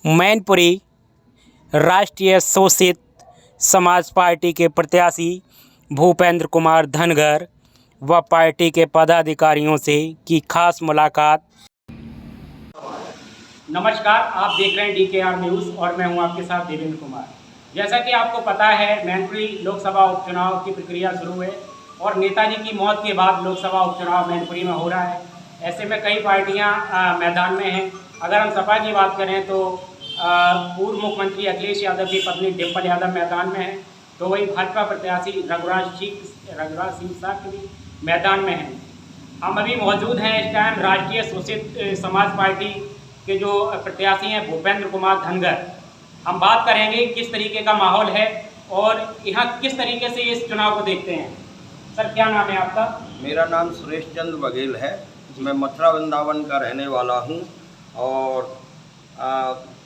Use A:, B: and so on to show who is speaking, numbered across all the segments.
A: मैनपुरी राष्ट्रीय शोषित समाज पार्टी के प्रत्याशी भूपेंद्र कुमार धनगर व पार्टी के पदाधिकारियों से की खास मुलाकात। नमस्कार, आप देख रहे हैं DKR न्यूज़ और मैं हूं आपके साथ देवेंद्र कुमार। जैसा कि आपको पता है, मैनपुरी लोकसभा उपचुनाव की प्रक्रिया शुरू है और नेताजी की मौत के बाद लोकसभा उपचुनाव मैनपुरी में हो रहा है। ऐसे में कई पार्टियां मैदान में हैं। अगर हम सपा की बात करें तो पूर्व मुख्यमंत्री अखिलेश यादव की पत्नी डिम्पल यादव मैदान में है, तो वही भाजपा प्रत्याशी रघुराज सिंह साक्य भी मैदान में हैं। हम अभी मौजूद हैं इस टाइम राष्ट्रीय शोषित समाज पार्टी के जो प्रत्याशी हैं भूपेंद्र कुमार धनगर। हम बात करेंगे किस तरीके का माहौल है और यहाँ किस तरीके से इस चुनाव को देखते हैं। सर, क्या नाम है आपका?
B: मेरा नाम सुरेश चंद्र बघेल है। मैं मथुरा वृंदावन का रहने वाला हूँ और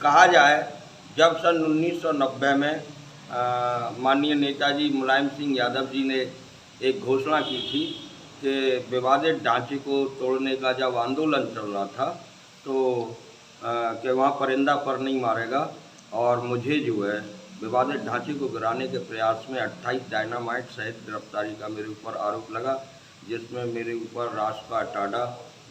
B: कहा जाए जब सन 1990 में माननीय नेताजी मुलायम सिंह यादव जी ने एक घोषणा की थी कि विवादित ढांचे को तोड़ने का जब आंदोलन चल रहा था तो कि वहाँ परिंदा पर नहीं मारेगा, और मुझे जो है विवादित ढांचे को गिराने के प्रयास में 28 डायनामाइट सहित गिरफ्तारी का मेरे ऊपर आरोप लगा, जिसमें मेरे ऊपर राष्ट्र का टाडा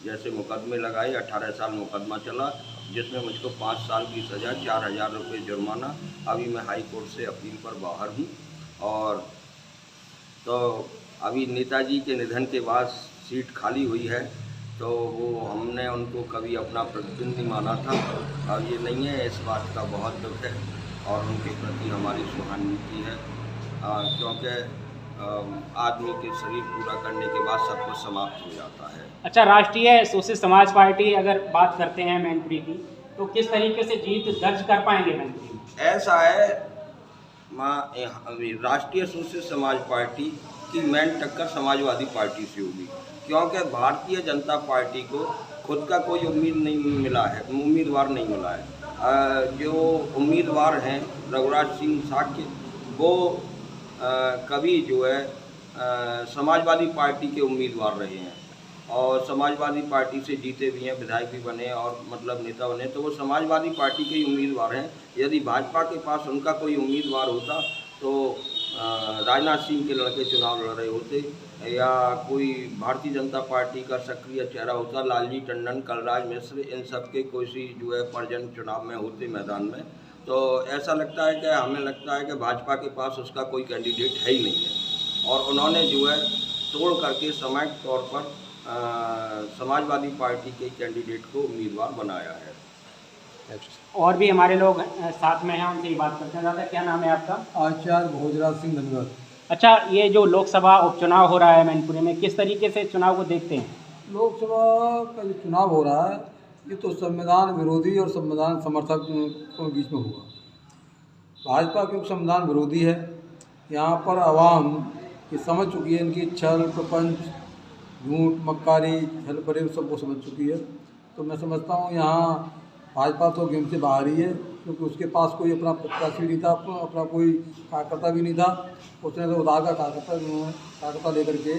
B: जैसे मुकदमे लगाए। 18 साल मुकदमा चला, जिसमें मुझको 5 साल की सज़ा, 4000 रुपये जुर्माना। अभी मैं हाई कोर्ट से अपील पर बाहर हूँ। और तो अभी नेताजी के निधन के बाद सीट खाली हुई है, तो वो हमने उनको कभी अपना प्रतिद्वंदी माना था, अब ये नहीं है। इस बात का बहुत दुख है और उनके प्रति हमारी सहानुभूति है, क्योंकि आदमी के शरीर पूरा करने के बाद सब कुछ समाप्त हो जाता है।
A: अच्छा, राष्ट्रीय शोषित समाज पार्टी अगर बात करते हैं मैनपुरी की, तो किस तरीके से जीत दर्ज कर पाएंगे मैनपुरी?
B: ऐसा है, राष्ट्रीय शोषित समाज पार्टी की मेन टक्कर समाजवादी पार्टी से होगी, क्योंकि भारतीय जनता पार्टी को खुद का कोई उम्मीदवार नहीं मिला है। जो उम्मीदवार हैं रघुराज सिंह साक्य, वो कभी जो है समाजवादी पार्टी के उम्मीदवार रहे हैं और समाजवादी पार्टी से जीते भी हैं, विधायक भी बने और मतलब नेता बने, तो वो समाजवादी पार्टी के ही उम्मीदवार हैं। यदि भाजपा के पास उनका कोई उम्मीदवार होता तो राजनाथ सिंह के लड़के चुनाव लड़ रहे होते, या कोई भारतीय जनता पार्टी का सक्रिय चेहरा होता, लालजी टंडन, कलराज मिश्र, इन सब के कोई जो है परजन चुनाव में होते मैदान में। तो ऐसा लगता है कि हमें लगता है कि भाजपा के पास उसका कोई कैंडिडेट है ही नहीं है, और उन्होंने जो है तोड़ करके सामूहिक तौर पर समाजवादी पार्टी के कैंडिडेट को उम्मीदवार बनाया है।
A: और भी हमारे लोग साथ में हैं, उनसे ही बात करते हैं। दादा, क्या नाम है आपका?
C: आचार्य भोजराज सिंह धनगर।
A: अच्छा, ये जो लोकसभा उपचुनाव हो रहा है मैनपुरी में, किस तरीके से चुनाव को देखते हैं?
C: लोकसभा का जो चुनाव हो रहा है, ये तो संविधान विरोधी और संविधान समर्थक के बीच में हुआ। भाजपा क्योंकि संविधान विरोधी है, यहाँ पर आवाम ये समझ चुकी है, इनकी छल प्रपंच, झूठ मक्कारी, छल फरेब सब वो समझ चुकी है। तो मैं समझता हूँ यहाँ भाजपा तो गेम से बाहर ही है, क्योंकि उसके पास कोई अपना प्रत्याशी नहीं था, अपना कोई कार्यकर्ता भी नहीं था। उसने तो उधार का कार्यकर्ता लेकर के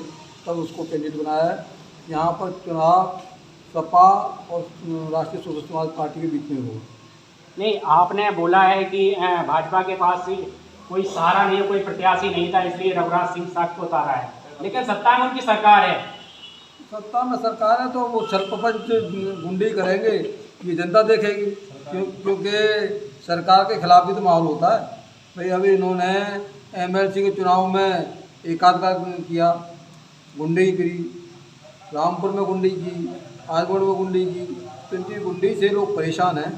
C: तब उसको कैंडिडेट बनाया है। यहाँ पर चुनाव सपा और राष्ट्रीय शोषित समाज पार्टी के बीच में हो।
A: नहीं, आपने बोला है कि भाजपा के पास कोई सहारा नहीं है, कोई प्रत्याशी नहीं था, इसलिए रघुराज सिंह साक्य को उतारा है, लेकिन सत्ता में उनकी सरकार है।
C: सत्ता में सरकार है तो वो छल प्रपंच गुंडी करेंगे, ये जनता देखेगी, क्योंकि सरकार के खिलाफ भी तो माहौल होता है भाई। अभी इन्होंने MLC के चुनाव में एकाधिकार किया, गुंडी करी, रामपुर में गुंडी की, आजमगढ़ में गुंडी की, तो इनकी गुंडी से लोग परेशान हैं।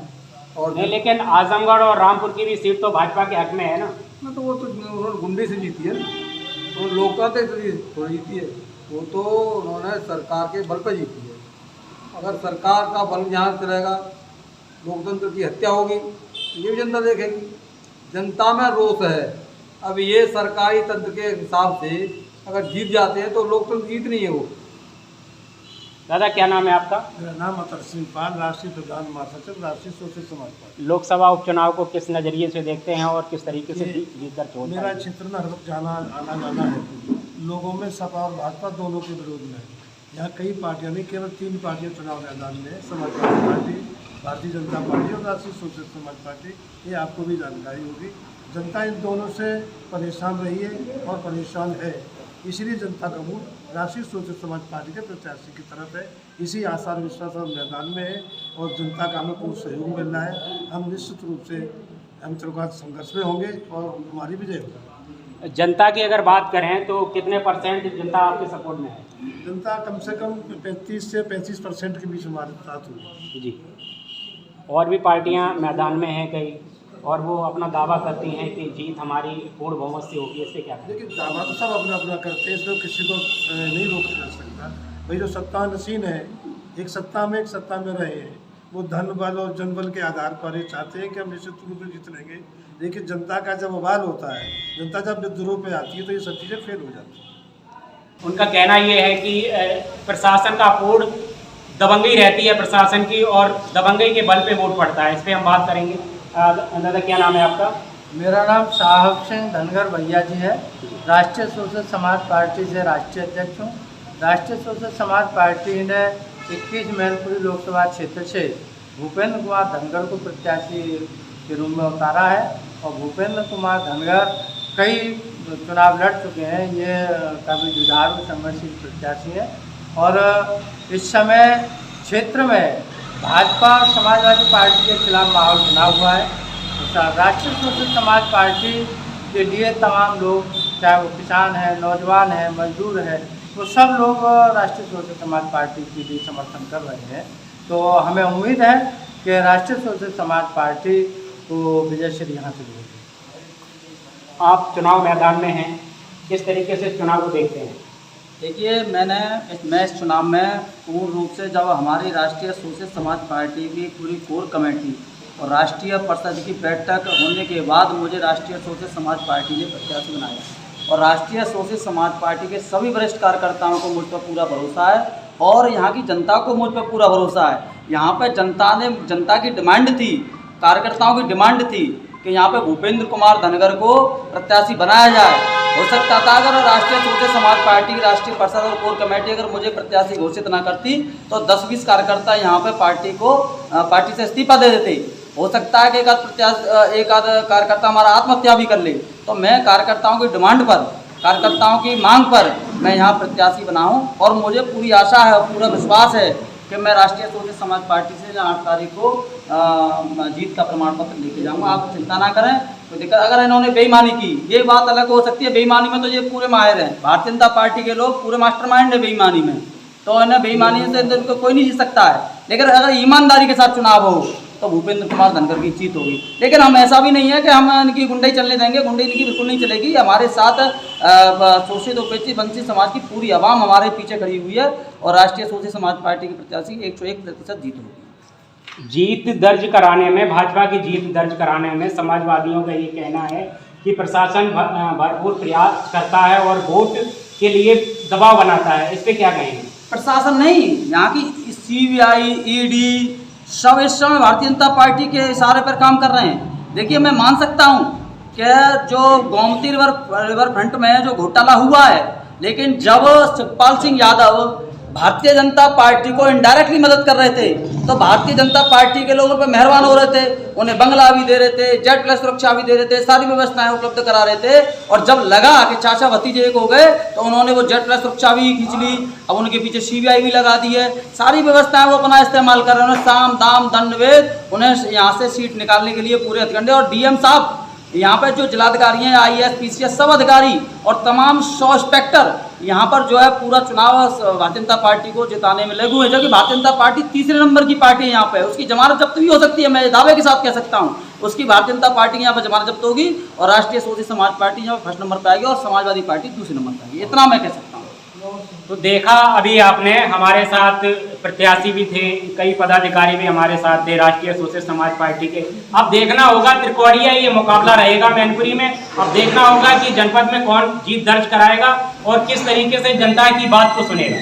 C: और
A: नहीं, लेकिन आजमगढ़ और रामपुर की भी सीट तो भाजपा के हक में है ना।
C: तो वो तो उन्होंने गुंडी से जीती है ना, तो लोकतांत्रिक थोड़ी जीती है, वो तो उन्होंने सरकार के बल पर जीती है। अगर सरकार का बल यहाँ चलेगा, लोकतंत्र की हत्या होगी, ये भी जनता देखेगी। जनता में रोष है। अब ये सरकारी तंत्र के हिसाब से अगर जीत जाते हैं तो लोकतंत्र जीत नहीं है वो।
A: दादा, क्या नाम है आपका?
D: मेरा नाम अतर सिंह पाल, राष्ट्रीय प्रधान महासचिव राष्ट्रीय शोषित समाज पार्टी।
A: लोकसभा उपचुनाव को किस नज़रिए से देखते हैं और किस तरीके से जीत दर्ज होता है?
D: मेरा क्षेत्र में हर वक्त आना जाना है, लोगों में सपा और भाजपा दोनों के विरोध में है। यहाँ कई पार्टियां नहीं, केवल 3 पार्टियां चुनाव मैदान में, समाजवादी पार्टी, भारतीय जनता पार्टी और राष्ट्रीय सोशलिस्ट समाज पार्टी, ये आपको भी जानकारी होगी। जनता इन दोनों से परेशान रही है और परेशान है, इसलिए जनता का मूड राष्ट्रीय सोशलिस्ट समाज पार्टी के प्रत्याशी की तरफ है। इसी आशा और विश्वास और मैदान में है और जनता का हमें पूर्ण सहयोग मिल रहा है। हम निश्चित रूप से हम त्रिकोण संघर्ष में होंगे और हमारी विजय होगी।
A: जनता की अगर बात करें तो कितने % जनता आपके सपोर्ट में है?
D: जनता कम से कम 35 से 35% के बीच हमारे साथ हुई
A: जी। और भी पार्टियां मैदान में हैं कई, और वो अपना दावा करती हैं कि जीत हमारी पूर्ण बहुमत से होगी, इससे क्या कहें?
D: लेकिन दावा तो सब अपना अपना करते हैं, इसमें किसी को नहीं रोका जा सकता। भाई जो सत्ता नशीन है, एक सत्ता में रहे हैं, वो धन बल और जनबल के आधार पर ये चाहते हैं कि हम निश्चित रूप से जीत लेंगे। लेकिन जनता का जब बवाल होता है, जनता जब विद्रोह पे आती है तो ये सब चीज़ें फेल हो जाती हैं।
A: उनका कहना ये है कि प्रशासन का पूर्ण दबंगई रहती है प्रशासन की, और दबंगई के बल पे वोट पड़ता है। इस पर हम बात करेंगे। दादा क्या नाम है आपका?
E: मेरा नाम साहब सिंह धनगर भैया जी है। राष्ट्रीय सोशलिस्ट समाज पार्टी से राष्ट्रीय अध्यक्ष हूँ। राष्ट्रीय सोशलिस्ट समाज पार्टी ने 21 मैनपुरी लोकसभा क्षेत्र से भूपेंद्र कुमार धनगर को प्रत्याशी के रूप में उतारा है और भूपेंद्र कुमार धनगर कई चुनाव लड़ चुके हैं। ये काफ़ी जुझारू संघर्षशील प्रत्याशी है और इस समय क्षेत्र में भाजपा और समाजवादी पार्टी के खिलाफ माहौल बना हुआ है। राष्ट्रीय सोशलिस्ट समाज पार्टी के लिए तमाम लोग, चाहे वो किसान हैं, नौजवान हैं, मजदूर हैं, वो सब लोग राष्ट्रीय सोशलिस्ट समाज पार्टी के लिए समर्थन कर रहे हैं। तो हमें उम्मीद है कि राष्ट्रीय सोशलिस्ट समाज पार्टी को विजयश्री हासिल होगी।
A: आप चुनाव मैदान में हैं, किस तरीके से चुनाव को देखते हैं?
F: देखिए, मैं इस चुनाव में पूर्ण रूप से, जब हमारी राष्ट्रीय सोशलिस्ट समाज पार्टी की पूरी कोर कमेटी और राष्ट्रीय परिषद की बैठक होने के बाद मुझे राष्ट्रीय सोशलिस्ट समाज पार्टी ने प्रत्याशी बनाया और राष्ट्रीय सोशलिस्ट समाज पार्टी के सभी वरिष्ठ कार्यकर्ताओं को मुझ पर पूरा भरोसा है और यहाँ की जनता को मुझ पर पूरा भरोसा है। यहाँ पर जनता की डिमांड थी, कार्यकर्ताओं की डिमांड थी कि यहाँ पे भूपेंद्र कुमार धनगर को प्रत्याशी बनाया जाए। हो सकता था अगर राष्ट्रीय सोशलिस्ट समाज पार्टी की राष्ट्रीय परिषद और कोर कमेटी अगर मुझे प्रत्याशी घोषित ना करती तो 10-20 कार्यकर्ता यहाँ पे पार्टी से इस्तीफा दे देते। हो सकता है कि एक आध कार्यकर्ता हमारा आत्महत्या भी कर ले। तो मैं कार्यकर्ताओं की डिमांड पर, कार्यकर्ताओं की मांग पर मैं यहाँ प्रत्याशी बना हूँ और मुझे पूरी आशा है और पूरा विश्वास है कि मैं राष्ट्रीय सोशलिस्ट समाज पार्टी से 8 तारीख को जीत का प्रमाण पत्र लेके जाऊंगा। आप चिंता ना करें, तो दिक्कत अगर इन्होंने बेईमानी की, ये बात अलग हो सकती है। बेईमानी में तो ये पूरे माहिर हैं, भारतीय जनता पार्टी के लोग पूरे मास्टरमाइंड है बेईमानी में, तो इन्हें बेईमानी से इनको कोई नहीं जीत सकता है। लेकिन अगर ईमानदारी के साथ चुनाव हो तो भूपेंद्र कुमार धनगर की जीत होगी। लेकिन हम ऐसा भी नहीं है कि हम इनकी गुंडाई चलने देंगे, गुंडाई इनकी बिल्कुल नहीं चलेगी। हमारे साथ शोषित उपेक्षित वंचित समाज की पूरी आवाम हमारे पीछे खड़ी हुई है और राष्ट्रीय सोशलिस्ट समाज पार्टी की प्रत्याशी 101% जीत होगी।
A: जीत दर्ज कराने में, भाजपा की जीत दर्ज कराने में समाजवादियों का ये कहना है कि प्रशासन भरपूर प्रयास करता है और वोट के लिए दबाव बनाता है। इस पर क्या कहेंगे?
F: प्रशासन नहीं, यहाँ की CBI, ED सब इस समय भारतीय जनता पार्टी के इशारे पर काम कर रहे हैं। देखिए, मैं मान सकता हूँ कि जो गोमती रिवर फ्रंट में जो घोटाला हुआ है, लेकिन जब शिवपाल सिंह यादव भारतीय जनता पार्टी को इनडायरेक्टली मदद कर रहे थे तो भारतीय जनता पार्टी के लोगों पर मेहरबान हो रहे थे, उन्हें बंगला भी दे रहे थे, जेट प्लस सुरक्षा भी दे रहे थे, सारी व्यवस्थाएं उपलब्ध करा रहे थे। और जब लगा कि चाचा भतीजे एक हो गए तो उन्होंने वो जेट प्लस सुरक्षा भी खींच ली। अब उनके पीछे CBI भी लगा दी है, सारी व्यवस्थाएं वो अपना इस्तेमाल कर रहे हैं। साम दाम दंड भेद, उन्हें यहाँ से सीट निकालने के लिए पूरे हथकंडे। और DM साहब, यहाँ पर जो जिलाधिकारी हैं, IAS PCS सब अधिकारी और तमाम 100 इंस्पेक्टर यहाँ पर जो है पूरा चुनाव भारतीय जनता पार्टी को जिताने में लगे हुए हैं। जो कि भारतीय जनता पार्टी तीसरे नंबर की पार्टी है यहाँ पे, उसकी जमानत जब्त भी हो सकती है। मैं दावे के साथ कह सकता हूँ उसकी भारतीय जनता पार्टी यहाँ पर जमानत जब्त होगी और राष्ट्रीय सोशलिस्ट समाज पार्टी यहाँ पर फर्स्ट नंबर पर आएगी और समाजवादी पार्टी दूसरे नंबर पर आएगी। इतना मैं कह सकता हूँ।
A: तो देखा अभी आपने, हमारे साथ प्रत्याशी भी थे, कई पदाधिकारी भी हमारे साथ थे राष्ट्रीय सोशलिस्ट समाज पार्टी के। अब देखना होगा त्रिकोणीय ये मुकाबला रहेगा मैनपुरी में। अब देखना होगा कि जनपद में कौन जीत दर्ज कराएगा और किस तरीके से जनता की बात को सुनेगा।